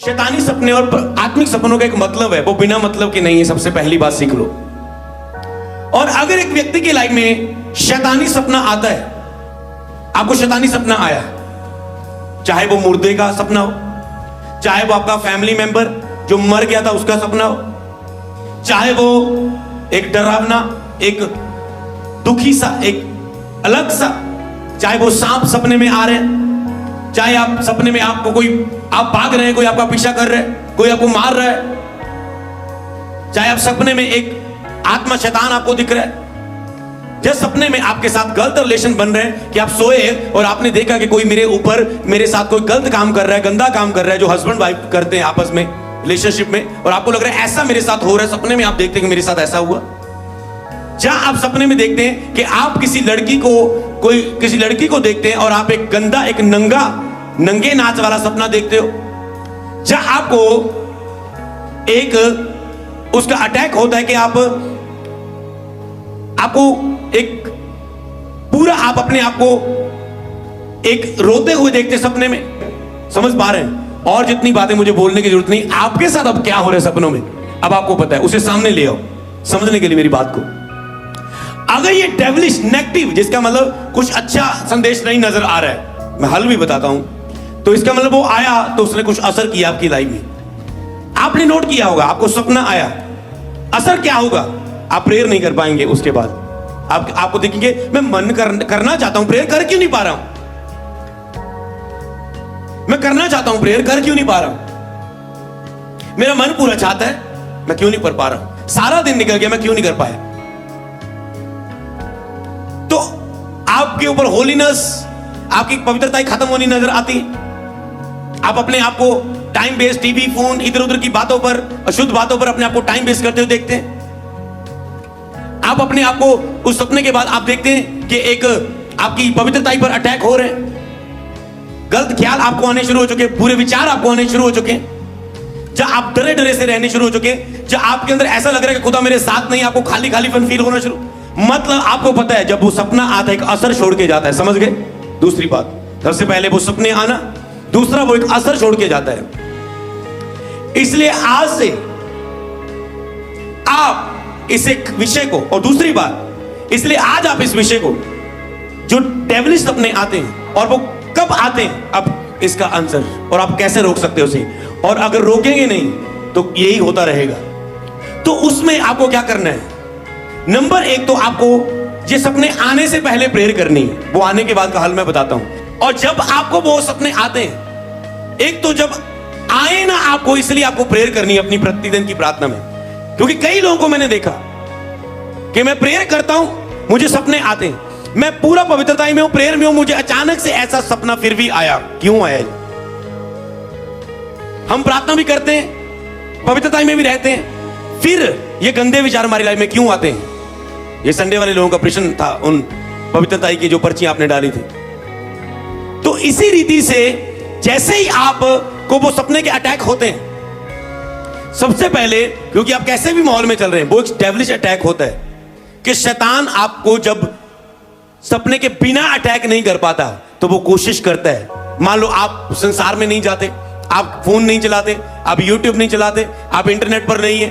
शैतानी सपने और आत्मिक सपनों का एक मतलब है, वो बिना मतलब के नहीं है। सबसे पहली बात सीख लो। और अगर एक व्यक्ति की लाइफ में शैतानी सपना आता है, आपको शैतानी सपना आया, चाहे वो मुर्दे का सपना हो, चाहे वो आपका फैमिली मेंबर जो मर गया था उसका सपना हो, चाहे वो एक डरावना, एक दुखी सा, एक अलग सा, चाहे वो सांप सपने में आ रहे हैं, चाहे आप सपने में आपको कोई, आप भाग रहे हैं, कोई आपका पीछा कर रहा है, कोई आपको मार रहा है, चाहे आप सपने में एक आत्मा शैतान आपको दिख रहा है, जैसे सपने में आपके साथ गलत रिलेशन बन रहे हैं कि आप सोए और आपने देखा कि कोई मेरे ऊपर, मेरे साथ कोई गलत काम कर रहा है, गंदा काम कर रहा है, जो हस्बैंड वाइफ करते हैं आपस में रिलेशनशिप में, और आपको लग रहा है ऐसा मेरे साथ हो रहा है। सपने में आप देखते हैं कि मेरे साथ ऐसा हुआ। जहां आप सपने में देखते हैं कि आप किसी लड़की को देखते हैं और आप एक गंदा, एक नंगे नाच वाला सपना देखते हो, जहां आपको एक उसका अटैक होता है कि आपको एक पूरा, आप अपने आप को एक रोते हुए देखते सपने में। समझ पा रहे हैं? और जितनी बातें मुझे बोलने की जरूरत नहीं, आपके साथ अब क्या हो रहा है सपनों में अब आपको पता है, उसे सामने ले आओ समझने के लिए मेरी बात को। अगर ये डेविलिश नेगेटिव, जिसका मतलब कुछ अच्छा संदेश नहीं नजर आ रहा है, मैं हल भी बताता हूं, तो इसका मतलब वो आया तो उसने कुछ असर किया आपकी लाइफ में। आपने नोट किया होगा, आपको सपना आया, असर क्या होगा? आप प्रेयर नहीं कर पाएंगे। उसके बाद आपको देखेंगे मैं मन करना चाहता हूं, प्रेयर कर क्यों नहीं पा रहा हूं, मैं करना चाहता हूं प्रेयर, कर क्यों नहीं पा रहा हूं, मेरा मन पूरा चाहता है, मैं क्यों नहीं कर पा रहा हूं, सारा दिन निकल गया, मैं क्यों नहीं कर पाया। तो आपके ऊपर होलीनेस, आपकी पवित्रता खत्म होनी नजर आती है। आप अपने आप को टाइम वेस्ट, टीवी, फोन, इधर उधर की बातों पर, अशुद्ध बातों पर अपने आप को टाइम वेस्ट करते हुए देखते हैं। आप अपने आप को उस सपने के बाद आप देखते हैं कि एक आपकी पवित्रता पर अटैक हो रहे हैं, गलत ख्याल आपको आने शुरू हो चुके, बुरे विचार आपको आने शुरू हो चुके, जहां आप डरे डरे से रहने शुरू हो चुके, जहां आपके अंदर ऐसा लग रहा है कि खुदा मेरे साथ नहीं, आपको खाली खालीपन फील होना शुरू। मतलब आपको पता है जब वो सपना आता है एक असर छोड़ के जाता है। समझ गए? दूसरी बात, सबसे पहले वो सपने आना, दूसरा वो एक असर छोड़ के जाता है। इसलिए आज से आप इस एक विषय को, और दूसरी बात, इसलिए आज आप इस विषय को, जो डेविलिश सपने आते हैं और वो कब आते हैं, अब इसका आंसर, और आप कैसे रोक सकते हो उसे, और अगर रोकेंगे नहीं तो यही होता रहेगा। तो उसमें आपको क्या करना है? नंबर एक, तो आपको ये सपने आने से पहले प्रेयर करनी है। वो आने के बाद का हल मैं बताता हूं। और जब आपको वो सपने आते हैं, एक तो जब आए ना आपको, इसलिए आपको प्रेयर करनी है अपनी प्रतिदिन की प्रार्थना में। क्योंकि कई लोगों को मैंने देखा कि मैं प्रेयर करता हूं, मुझे सपने आते हैं, मैं पूरा पवित्रता में हूं, प्रेयर में हूं, मुझे अचानक से ऐसा सपना फिर भी आया। क्यों आया? हम प्रार्थना भी करते हैं, पवित्रता में भी रहते हैं, फिर ये गंदे विचार हमारी लाइफ में क्यों आते हैं? ये संडे वाले लोगों का प्रश्न था, उन पवित्रता की जो पर्ची आपने डाली थी। तो इसी रीति से जैसे ही आपको वो सपने के अटैक होते हैं, सबसे पहले, क्योंकि आप कैसे भी माहौल में चल रहे हैं, वो एक डेविलिश अटैक होता है कि शैतान आपको जब सपने के बिना अटैक नहीं कर पाता तो वो कोशिश करता है। मान लो आप संसार में नहीं जाते, आप फोन नहीं चलाते, आप यूट्यूब नहीं चलाते, आप इंटरनेट पर नहीं है,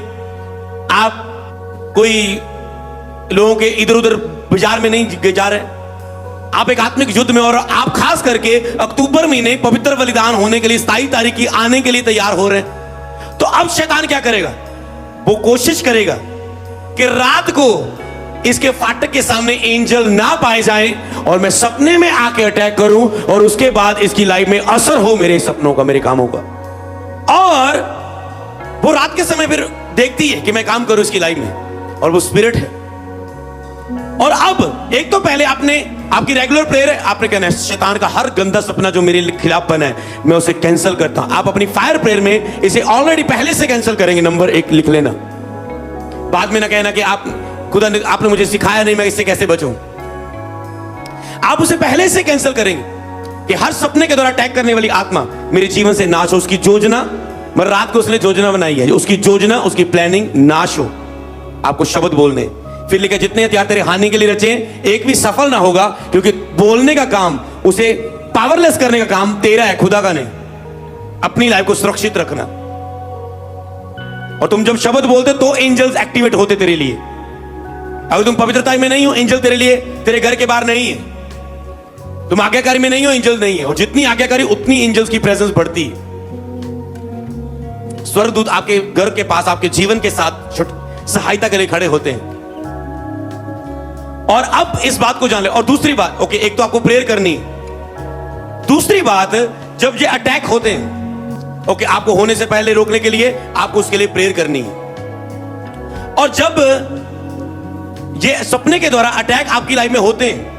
आप कोई लोगों के इधर उधर बाजार में नहीं जा रहे, आप एक आत्मिक युद्ध में, और आप खास करके अक्टूबर महीने पवित्र बलिदान होने के लिए 27 तारीख की आने के लिए तैयार हो रहे हैं। तो अब शैतान क्या करेगा? वो कोशिश करेगा कि रात को इसके फाटक के सामने एंजल ना पाए जाए और मैं सपने में आके अटैक करूं, और उसके बाद इसकी लाइफ में असर हो मेरे सपनों का, मेरे कामों का। और वो रात के समय फिर देखती है कि मैं काम करूं इसकी लाइफ में, और वो स्पिरिट है। और अब एक तो पहले आपकी रेगुलर प्रेयर है, आपने कहना है शैतान का हर गंदा सपना जो मेरे खिलाफ बना है, मैं उसे कैंसिल करता हूं। आप अपनी फायर प्रेयर में इसे ऑलरेडी पहले से कैंसिल करेंगे। नंबर एक लिख लेना, बाद में ना कहना कि खुदा ने, आपने मुझे सिखाया नहीं, मैं इससे कैसे बचूं। आप उसे पहले से कैंसिल करेंगे कि हर सपने के द्वारा अटैक करने वाली आत्मा मेरे जीवन से नाश हो, उसकी योजना, मैं रात को उसने योजना बनाई है, उसकी योजना, उसकी प्लानिंग नाश हो। आपको शब्द बोलने, फिर लिखा जितने हथियार तेरे हानि के लिए रचे एक भी सफल ना होगा, क्योंकि बोलने का काम, उसे पावरलेस करने का काम तेरा है, खुदा का नहीं। अपनी लाइफ को सुरक्षित रखना। और तुम जब शब्द बोलते तो एंजल्स एक्टिवेट होते तेरे लिए। अगर तुम पवित्रता में नहीं हो, एंजल तेरे लिए तेरे घर के बाहर नहीं है। तुम आज्ञाकारी में नहीं हो, एंजल नहीं है। और जितनी आज्ञाकारी उतनी एंजल्स की प्रेजेंस बढ़ती है। स्वर्गदूत आपके घर के पास आपके जीवन के साथ सहायता के लिए खड़े होते हैं। और अब इस बात को जान ले। और दूसरी बात, ओके, एक तो आपको प्रेयर करनी, दूसरी बात जब ये अटैक होते हैं, ओके, आपको होने से पहले रोकने के लिए आपको उसके लिए प्रेयर करनी है। और जब ये सपने के द्वारा अटैक आपकी लाइफ में होते हैं,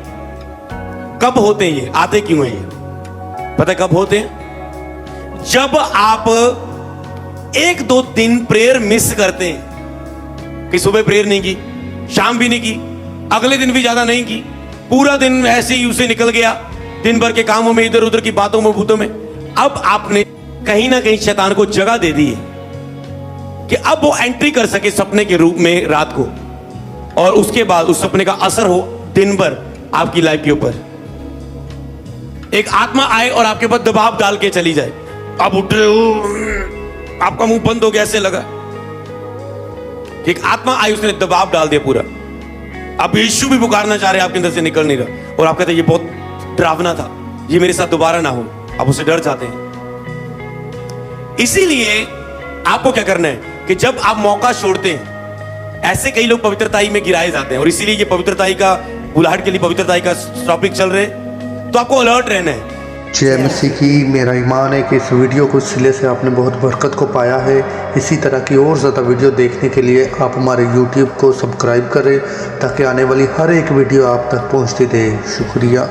कब होते हैं ये, आते क्यों हैं ये, पता है कब होते हैं? जब आप 1-2 दिन प्रेयर मिस करते हैं कि सुबह प्रेयर नहीं की, शाम भी नहीं की, अगले दिन भी ज्यादा नहीं की, पूरा दिन ऐसे ही उसे निकल गया, दिन भर के कामों में, इधर उधर की बातों में, भूतों में। अब आपने कहीं ना कहीं शैतान को जगह दे दी है कि अब वो एंट्री कर सके सपने के रूप में रात को, और उसके बाद उस सपने का असर हो दिन भर आपकी लाइफ के ऊपर। एक आत्मा आए और आपके ऊपर दबाव डाल के चली जाए, आप उठ रहे हो, आपका मुंह बंद हो गया, ऐसे लगा एक आत्मा आई, उसने दबाव डाल दिया पूरा। अब यीशु भी पुकारना चाह रहे, आपके अंदर से निकल नहीं रहा, और आप कहते हैं ये बहुत डरावना था, ये मेरे साथ दोबारा ना हो। आप उससे डर जाते हैं। इसीलिए आपको क्या करना है कि जब आप मौका छोड़ते हैं, ऐसे कई लोग पवित्रताई में गिराए जाते हैं, और इसीलिए ये पवित्रताई का बुलाहट के लिए पवित्रताई का टॉपिक चल रहे हैं, तो आपको अलर्ट रहना है। जय मसीह की। मेरा ईमान है कि इस वीडियो को सिले से आपने बहुत बरकत को पाया है। इसी तरह की और ज़्यादा वीडियो देखने के लिए आप हमारे YouTube को सब्सक्राइब करें, ताकि आने वाली हर एक वीडियो आप तक पहुंचती रहे। शुक्रिया।